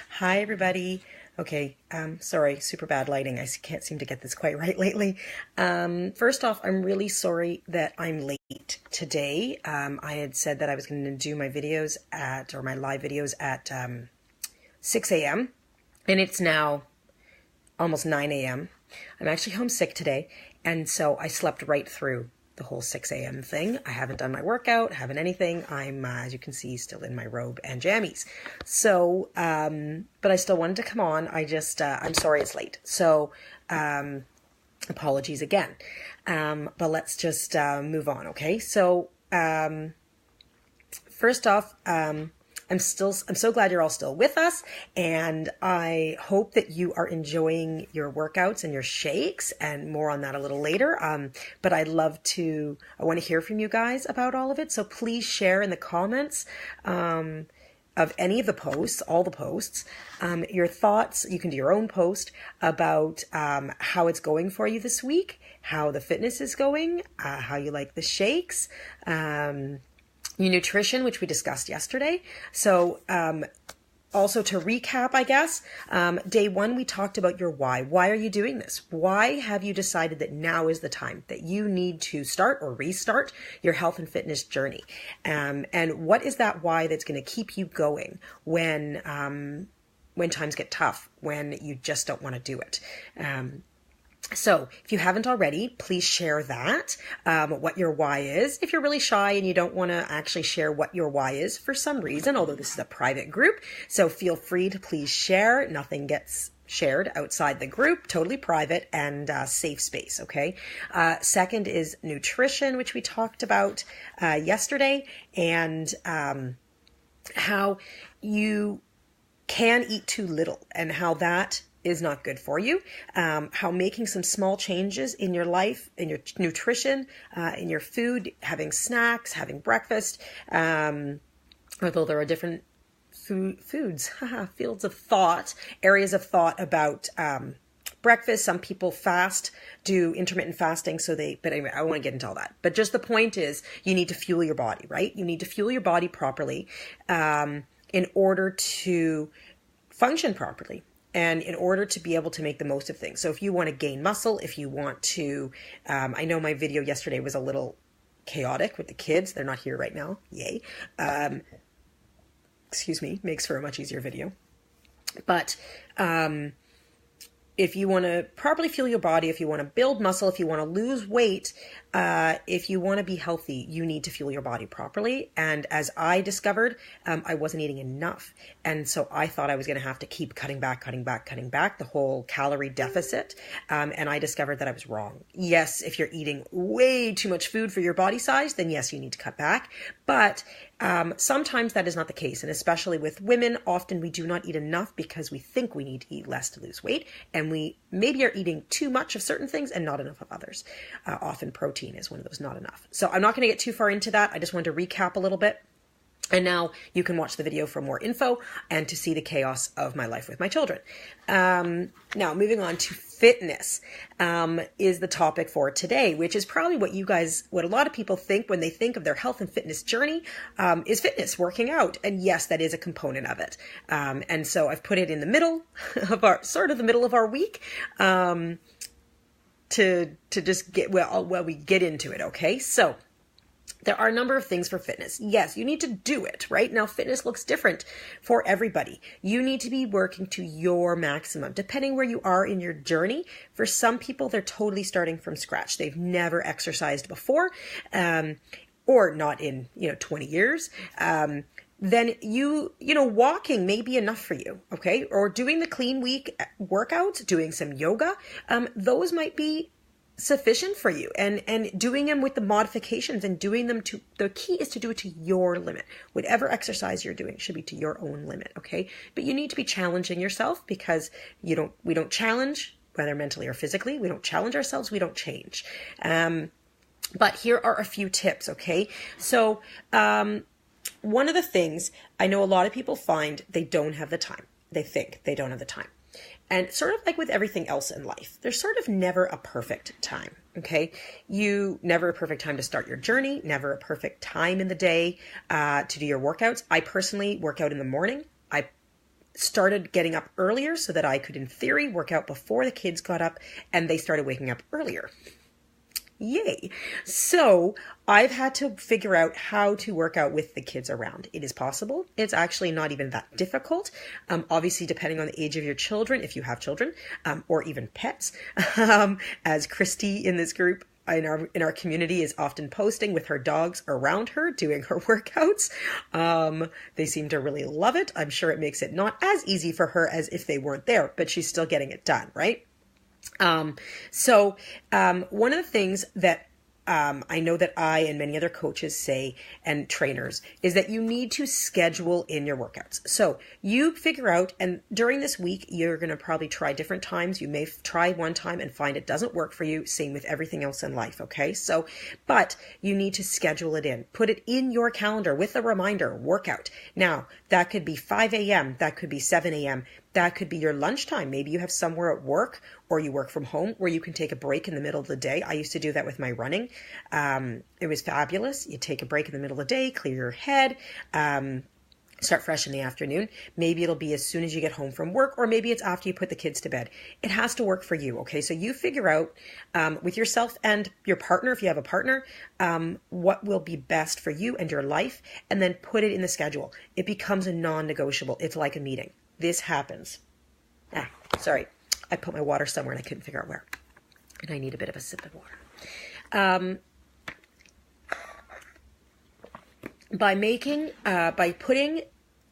Hi, everybody. Okay, sorry, super bad lighting. Can't seem to get this quite right lately. First off, I'm really sorry that I'm late today. I had said that I was going to do my videos or my live videos at 6 a.m. and it's now almost 9 a.m. I'm actually homesick today, and so I slept right through the whole 6 a.m. thing. I haven't done my workout, haven't anything. I'm, as you can see, still in my robe and jammies. So, but I still wanted to come on. I'm sorry it's late. So, apologies again. But let's just move on, okay? So, first off, I'm so glad you're all still with us, and I hope that you are enjoying your workouts and your shakes, and more on that a little later. But I want to hear from you guys about all of it. So please share in the comments, of any of the posts, all the posts, your thoughts. You can do your own post about, how it's going for you this week, how the fitness is going, how you like the shakes, your nutrition, which we discussed yesterday. So, also to recap, I guess, day one, we talked about your why. Why are you doing this? Why have you decided that now is the time that you need to start or restart your health and fitness journey? And what is that why that's going to keep you going when times get tough, when you just don't want to do it? So if you haven't already, please share that, what your why is. If you're really shy and you don't want to actually share what your why is for some reason, although this is a private group, so feel free to please share. Nothing gets shared outside the group, totally private and safe space, okay? Second is nutrition, which we talked about yesterday, and how you can eat too little and how that is not good for you. How making some small changes in your life, in your nutrition, in your food, having snacks, having breakfast, although there are different foods, fields of thought, areas of thought about breakfast. Some people do intermittent fasting, but anyway, I won't get into all that. But just the point is, you need to fuel your body, right? You need to fuel your body properly in order to function properly, and in order to be able to make the most of things. So if you want to gain muscle, if you want to, I know my video yesterday was a little chaotic with the kids. They're not here right now. Yay. Excuse me, makes for a much easier video. But if you want to properly fuel your body, if you want to build muscle, if you want to lose weight, if you want to be healthy, you need to fuel your body properly. And as I discovered, I wasn't eating enough. And so I thought I was going to have to keep cutting back, the whole calorie deficit. And I discovered that I was wrong. Yes, if you're eating way too much food for your body size, then yes, you need to cut back. But sometimes that is not the case. And especially with women, often we do not eat enough because we think we need to eat less to lose weight. And we maybe are eating too much of certain things and not enough of others. Often protein is one of those not enough. So I'm not going to get too far into that. I just wanted to recap a little bit. And now you can watch the video for more info and to see the chaos of my life with my children. Now moving on to fitness is the topic for today, which is probably what a lot of people think when they think of their health and fitness journey, is fitness, working out. And yes, that is a component of it. And so I've put it in the middle of the middle of our week, to just we get into it. Okay. So there are a number of things for fitness. Yes, you need to do it, right? Now, fitness looks different for everybody. You need to be working to your maximum, depending where you are in your journey. For some people, they're totally starting from scratch. They've never exercised before, or not in, 20 years. Then walking may be enough for you, okay? Or doing the clean week workouts, doing some yoga, those might be sufficient for you, and doing them with the modifications and doing them the key is to do it to your limit. Whatever exercise you're doing should be to your own limit, okay? But you need to be challenging yourself, because we don't challenge, whether mentally or physically, we don't challenge ourselves, we don't change. But here are a few tips, okay? So, one of the things I know a lot of people find, they don't have the time. They think they don't have the time. And sort of like with everything else in life, there's sort of never a perfect time, okay? Never a perfect time to start your journey, never a perfect time in the day to do your workouts. I personally work out in the morning. started getting up earlier so that I could, in theory, work out before the kids got up, and they started waking up earlier. Yay. So I've had to figure out how to work out with the kids around. It is possible. It's actually not even that difficult. Obviously, depending on the age of your children, if you have children, or even pets, as Christy in this group in our community is often posting with her dogs around her doing her workouts. They seem to really love it. I'm sure it makes it not as easy for her as if they weren't there, but she's still getting it done, right? One of the things that I know that I and many other coaches say, and trainers, is that you need to schedule in your workouts. So you figure out, and during this week, you're going to probably try different times. You may try one time and find it doesn't work for you. Same with everything else in life. Okay. But you need to schedule it in, put it in your calendar with a reminder, workout. Now that could be 5 a.m. That could be 7 a.m. That could be your lunchtime. Maybe you have somewhere at work or you work from home where you can take a break in the middle of the day. I used to do that with my running. It was fabulous. You take a break in the middle of the day, clear your head, start fresh in the afternoon. Maybe it'll be as soon as you get home from work, or maybe it's after you put the kids to bed. It has to work for you. Okay. So you figure out with yourself and your partner, if you have a partner, what will be best for you and your life, and then put it in the schedule. It becomes a non-negotiable. It's like a meeting. This happens. Sorry. I put my water somewhere and I couldn't figure out where. And I need a bit of a sip of water. By putting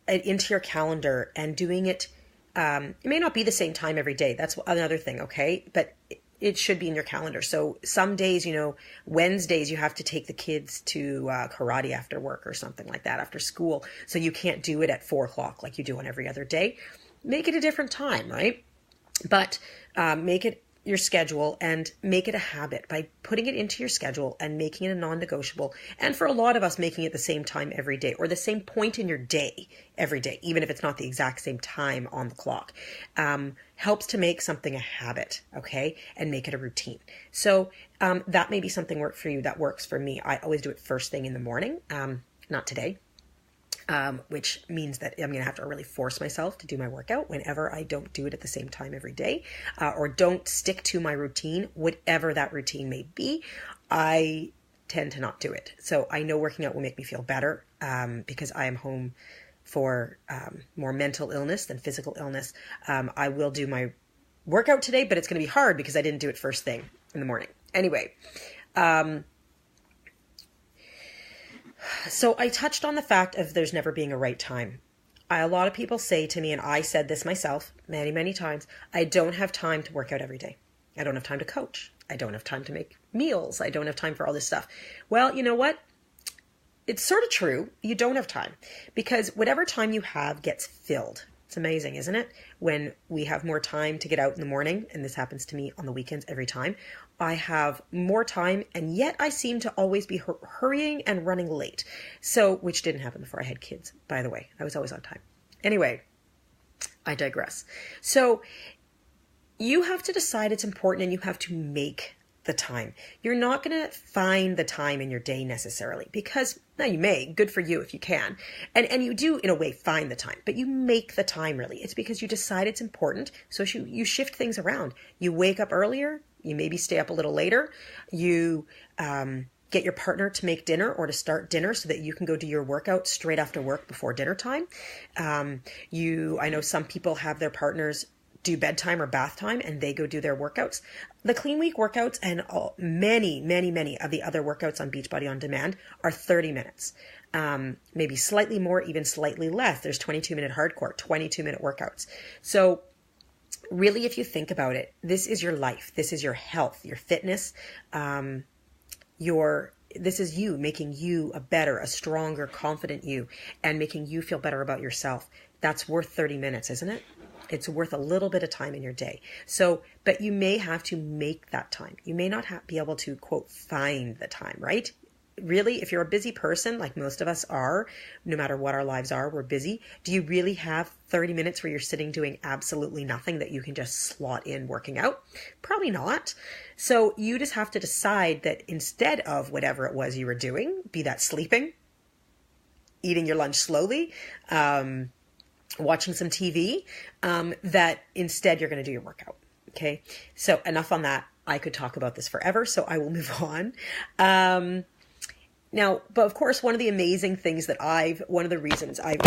it into your calendar and doing it, it may not be the same time every day. That's another thing, okay? But it should be in your calendar. So some days, Wednesdays, you have to take the kids to karate after work or something like that, after school. So you can't do it at 4:00 like you do on every other day. Make it a different time, right? But make it your schedule and make it a habit by putting it into your schedule and making it a non-negotiable. And for a lot of us, making it the same time every day or the same point in your day every day, even if it's not the exact same time on the clock, helps to make something a habit, okay, and make it a routine. So that may be something work for you that works for me. I always do it first thing in the morning, not today. Which means that I'm going to have to really force myself to do my workout whenever I don't do it at the same time every day, or don't stick to my routine, whatever that routine may be. I tend to not do it. So I know working out will make me feel better, because I am home for more mental illness than physical illness. I will do my workout today, but it's going to be hard because I didn't do it first thing in the morning. Anyway, so I touched on the fact of there's never being a right time. A lot of people say to me, and I said this myself many, many times, I don't have time to work out every day. I don't have time to coach. I don't have time to make meals. I don't have time for all this stuff. Well, you know what? It's sort of true. You don't have time because whatever time you have gets filled. It's amazing, isn't it? When we have more time to get out in the morning, and this happens to me on the weekends every time, I have more time, and yet I seem to always be hurrying and running late. So, which didn't happen before I had kids, by the way. I was always on time. Anyway, I digress. So, you have to decide it's important, and you have to make the time. You're not going to find the time in your day necessarily because, now you may, good for you if you can. And you do in a way find the time, but you make the time really. It's because you decide it's important. So you shift things around. You wake up earlier. You maybe stay up a little later. You get your partner to make dinner or to start dinner so that you can go do your workout straight after work before dinner time. I know some people have their partners do bedtime or bath time and they go do their workouts. The Clean Week workouts and many, many, many of the other workouts on Beachbody On Demand are 30 minutes. Maybe slightly more, even slightly less. There's 22-minute hardcore, 22-minute workouts. So really, if you think about it, this is your life. This is your health, your fitness, this is you, making you a better, a stronger, confident you, and making you feel better about yourself. That's worth 30 minutes, isn't it? It's worth a little bit of time in your day. So, but you may have to make that time. You may not be able to, quote, find the time, right? Really, if you're a busy person, like most of us are, no matter what our lives are, we're busy. Do you really have 30 minutes where you're sitting doing absolutely nothing that you can just slot in working out? Probably not. So you just have to decide that instead of whatever it was you were doing, be that sleeping, eating your lunch slowly, watching some TV, that instead you're going to do your workout. Okay. So enough on that. I could talk about this forever, so I will move on. Now, but of course, one of the amazing things that one of the reasons I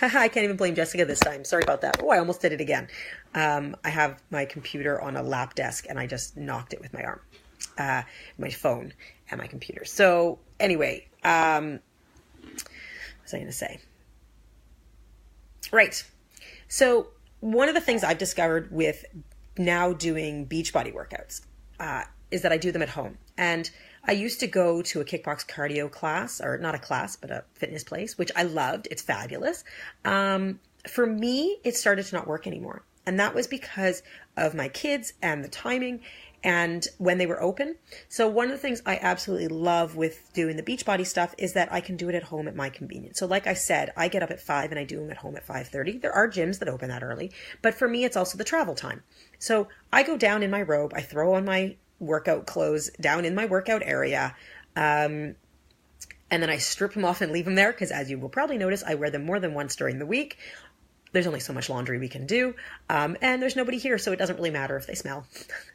can't even blame Jessica this time. Sorry about that. Oh, I almost did it again. I have my computer on a lap desk and I just knocked it with my arm, my phone and my computer. So anyway, what was I going to say? Right. So one of the things I've discovered with now doing Beachbody workouts is that I do them at home. And I used to go to a kickbox cardio class, or not a class, but a fitness place, which I loved. It's fabulous. For me, it started to not work anymore. And that was because of my kids and the timing and when they were open. So one of the things I absolutely love with doing the Beachbody stuff is that I can do it at home at my convenience. So like I said, I get up at 5 and I do them at home at 5:30. There are gyms that open that early, but for me, it's also the travel time. So I go down in my robe, I throw on my workout clothes down in my workout area, and then I strip them off and leave them there because, as you will probably notice, I wear them more than once during the week. There's only so much laundry we can do, and there's nobody here, so it doesn't really matter if they smell.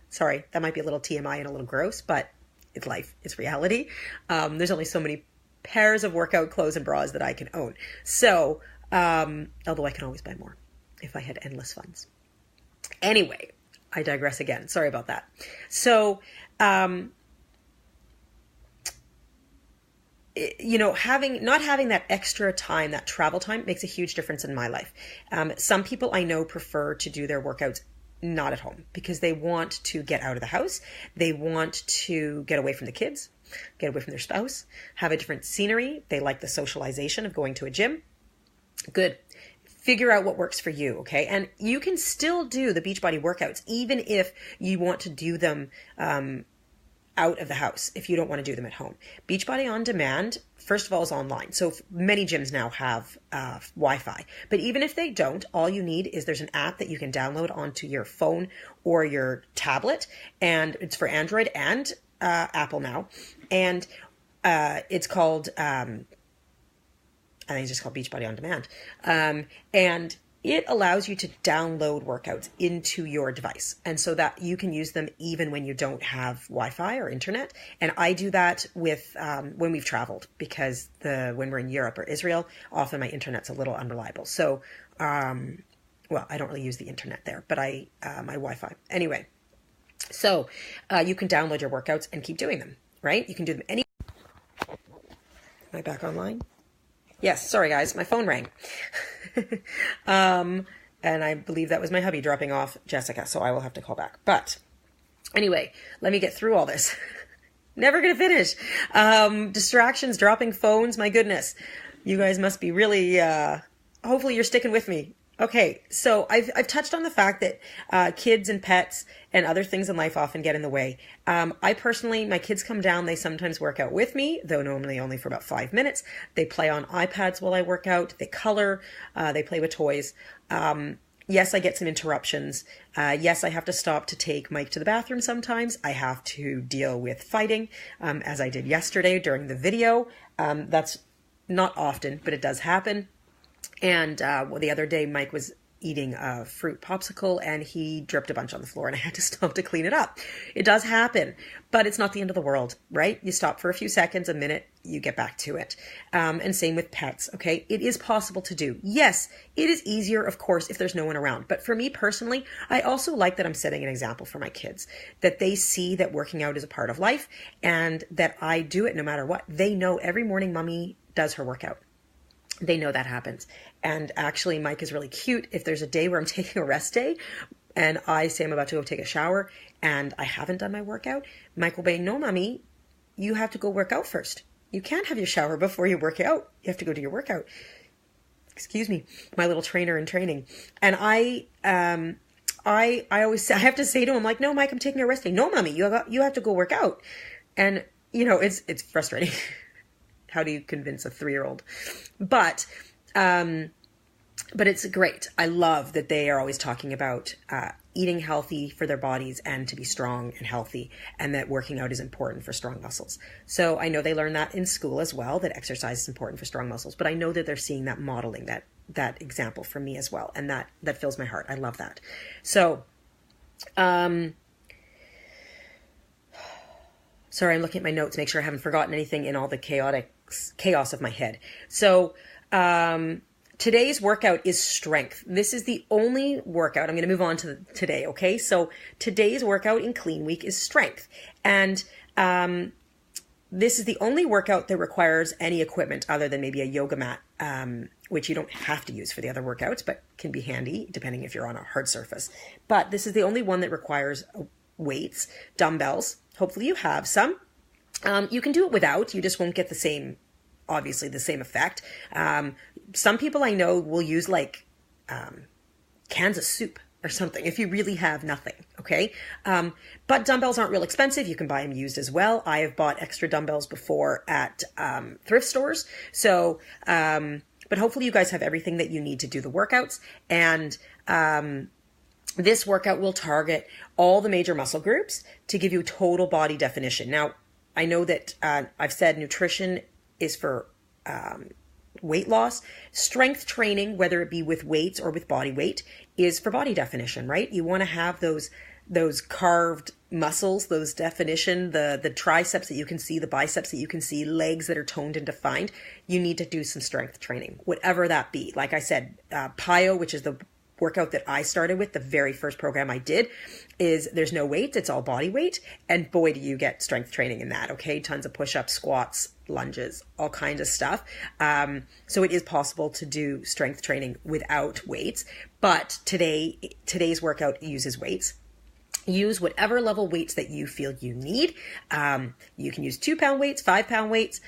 Sorry, that might be a little TMI and a little gross, but it's life, it's reality. There's only so many pairs of workout clothes and bras that I can own. So, although I can always buy more if I had endless funds. Anyway, I digress again. Sorry about that. So, not having that extra time, that travel time, makes a huge difference in my life. Some people I know prefer to do their workouts not at home because they want to get out of the house. They want to get away from the kids, get away from their spouse, have a different scenery. They like the socialization of going to a gym. Good. Figure out what works for you, okay? And you can still do the Beachbody workouts even if you want to do them out of the house, if you don't want to do them at home. Beachbody On Demand, first of all, is online. So many gyms now have Wi-Fi. But even if they don't, all you need is there's an app that you can download onto your phone or your tablet. And it's for Android and Apple now. And it's called... I think it's just called Beachbody On Demand. And it allows you to download workouts into your device. And so that you can use them even when you don't have Wi-Fi or internet. And I do that with when we've traveled because when we're in Europe or Israel, often my internet's a little unreliable. So, well, I don't really use the internet there, but my Wi-Fi. Anyway, so you can download your workouts and keep doing them, right? You can do them any... Am I back online? Yes, sorry guys, my phone rang. And I believe that was my hubby dropping off Jessica, so I will have to call back. But anyway, let me get through all this. Never gonna finish. Distractions, dropping phones, my goodness. You guys must be really, hopefully you're sticking with me. Okay, so I've touched on the fact that kids and pets and other things in life often get in the way. I personally, my kids come down, they sometimes work out with me, though normally only for about 5 minutes. They play on iPads while I work out, they color, they play with toys. Yes, I get some interruptions. Yes, I have to stop to take Mike to the bathroom sometimes. I have to deal with fighting, as I did yesterday during the video. That's not often, but it does happen. And the other day, Mike was eating a fruit popsicle and he dripped a bunch on the floor and I had to stop to clean it up. It does happen, but it's not the end of the world, right? You stop for a few seconds, a minute, you get back to it. And same with pets, okay? It is possible to do. Yes, it is easier, of course, if there's no one around. But for me personally, I also like that I'm setting an example for my kids, that they see that working out is a part of life and that I do it no matter what. They know every morning mommy does her workout. They know that happens. And actually, Mike is really cute. If there's a day where I'm taking a rest day and I say I'm about to go take a shower and I haven't done my workout, Mike will be, no, mommy, you have to go work out first. You can't have your shower before you work out. You have to go do your workout. Excuse me, my little trainer in training. And I always say, I have to say to him, like, no, Mike, I'm taking a rest day. No, mommy, you have to go work out. And, it's frustrating. How do you convince a 3-year-old? But but it's great. I love that they are always talking about eating healthy for their bodies and to be strong and healthy, and that working out is important for strong muscles. So I know they learn that in school as well, that exercise is important for strong muscles, but I know that they're seeing that modeling, that example from me as well, and that fills my heart. I love that. So sorry, I'm looking at my notes, make sure I haven't forgotten anything in all the chaos of my head. So today's workout is strength. This is the only workout. I'm going to move on to today, okay? So today's workout in Clean Week is strength. And this is the only workout that requires any equipment other than maybe a yoga mat, which you don't have to use for the other workouts, but can be handy depending if you're on a hard surface. But this is the only one that requires weights, dumbbells. Hopefully you have some. You can do it without. You just won't get the same effect. Some people I know will use like cans of soup or something if you really have nothing, okay? But dumbbells aren't real expensive. You can buy them used as well. I have bought extra dumbbells before at thrift stores. So, but hopefully you guys have everything that you need to do the workouts. And this workout will target all the major muscle groups to give you total body definition. Now, I know that I've said nutrition is for weight loss. Strength training, whether it be with weights or with body weight, is for body definition, right? You want to have those carved muscles, those definition, the triceps that you can see, the biceps that you can see, legs that are toned and defined. You need to do some strength training, whatever that be. Like I said, PiYo, which is the workout that I started with, the very first program I did, is there's no weight, it's all body weight, and boy do you get strength training in that, okay? Tons of push-ups, squats, lunges, all kinds of stuff. So it is possible to do strength training without weights, but today's workout uses weights. Use whatever level weights that you feel you need. You can use 2-pound weights, 5-pound weights,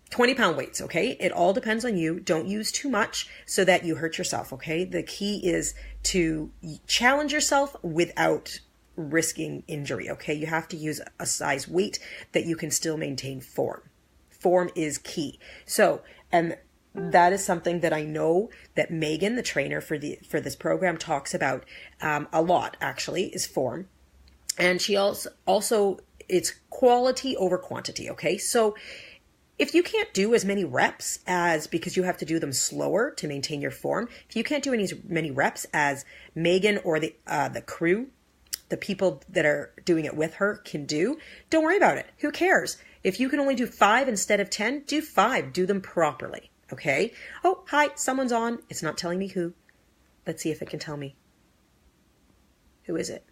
20-pound weights, okay? It all depends on you. Don't use too much so that you hurt yourself, okay? The key is to challenge yourself without risking injury, okay? You have to use a size weight that you can still maintain form. Form is key. So, and that is something that I know that Megan, the trainer for this program, talks about a lot, actually, is form. And she also it's quality over quantity, okay? So if you can't do as many reps because you have to do them slower to maintain your form, if you can't do as many reps as Megan or the crew, the people that are doing it with her can do, don't worry about it. Who cares? If you can only do 5 instead of 10, do 5. Do them properly, okay? Oh, hi, someone's on. It's not telling me who. Let's see if it can tell me. Who is it?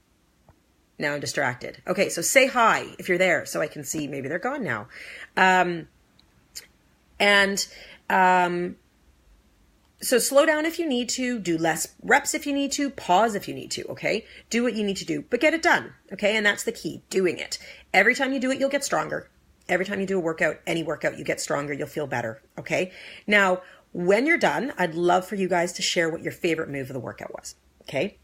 Now I'm distracted. Okay, so say hi if you're there so I can see. Maybe they're gone now. So slow down if you need to, do less reps if you need to, pause if you need to, okay? Do what you need to do, but get it done, okay? And that's the key, doing it. Every time you do it, you'll get stronger. Every time you do a workout, any workout, you get stronger, you'll feel better, okay? Now, when you're done, I'd love for you guys to share what your favorite move of the workout was, okay?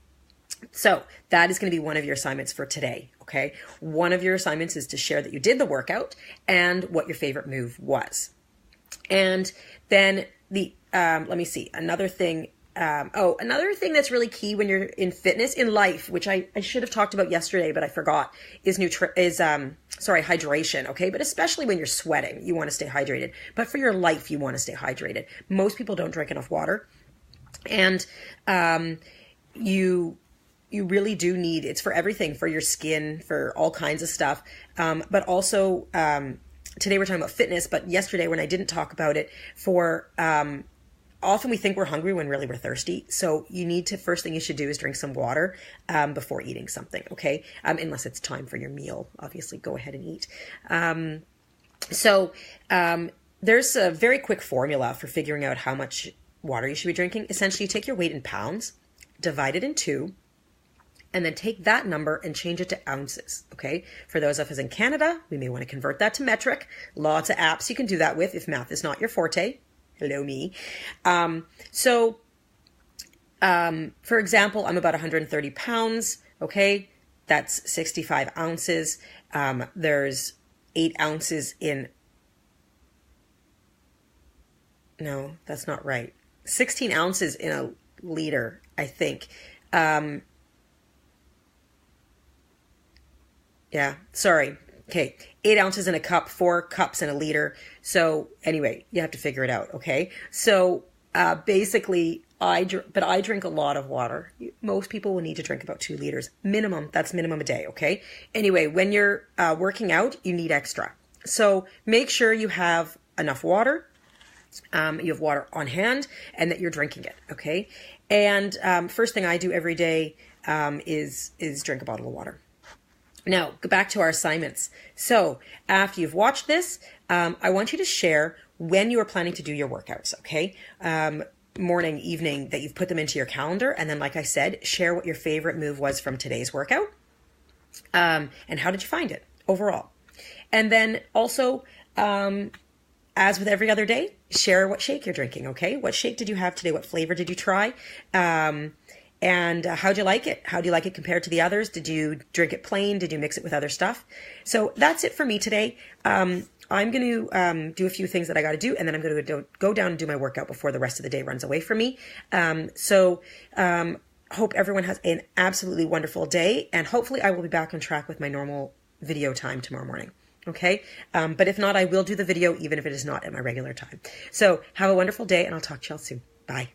So that is going to be one of your assignments for today, okay? One of your assignments is to share that you did the workout and what your favorite move was. And then let me see, another thing that's really key when you're in fitness, in life, which I should have talked about yesterday, but I forgot, is hydration, okay? But especially when you're sweating, you want to stay hydrated. But for your life, you want to stay hydrated. Most people don't drink enough water. And you really do need, it's for everything, for your skin, for all kinds of stuff. But also, today we're talking about fitness, but yesterday when I didn't talk about it, often we think we're hungry when really we're thirsty. So first thing you should do is drink some water before eating something, okay? Unless it's time for your meal, obviously go ahead and eat. There's a very quick formula for figuring out how much water you should be drinking. Essentially, you take your weight in pounds, divide it in 2, and then take that number and change it to ounces, okay? For those of us in Canada, we may want to convert that to metric. Lots of apps you can do that with if math is not your forte. Hello, me. For example, I'm about 130 pounds, okay? That's 65 ounces. There's 8 ounces in... No, that's not right. 16 ounces in a liter, I think. Yeah, sorry. Okay, 8 ounces in a cup, 4 cups in a liter. So anyway, you have to figure it out. Okay, so basically, but I drink a lot of water. Most people will need to drink about 2 liters minimum. That's minimum a day. Okay. Anyway, when you're working out, you need extra. So make sure you have enough water. You have water on hand, and that you're drinking it. Okay. And first thing I do every day is drink a bottle of water. Now, go back to our assignments. So after you've watched this, I want you to share when you are planning to do your workouts, okay? Morning, evening, that you've put them into your calendar. And then, like I said, share what your favorite move was from today's workout. And how did you find it overall? And then also, as with every other day, share what shake you're drinking, okay? What shake did you have today? What flavor did you try? And how'd you like it? How do you like it compared to the others? Did you drink it plain? Did you mix it with other stuff? So that's it for me today. I'm going to do a few things that I got to do, and then I'm going to go down and do my workout before the rest of the day runs away from me. Hope everyone has an absolutely wonderful day, and hopefully I will be back on track with my normal video time tomorrow morning. Okay? But if not, I will do the video even if it is not at my regular time. So have a wonderful day, and I'll talk to y'all soon. Bye.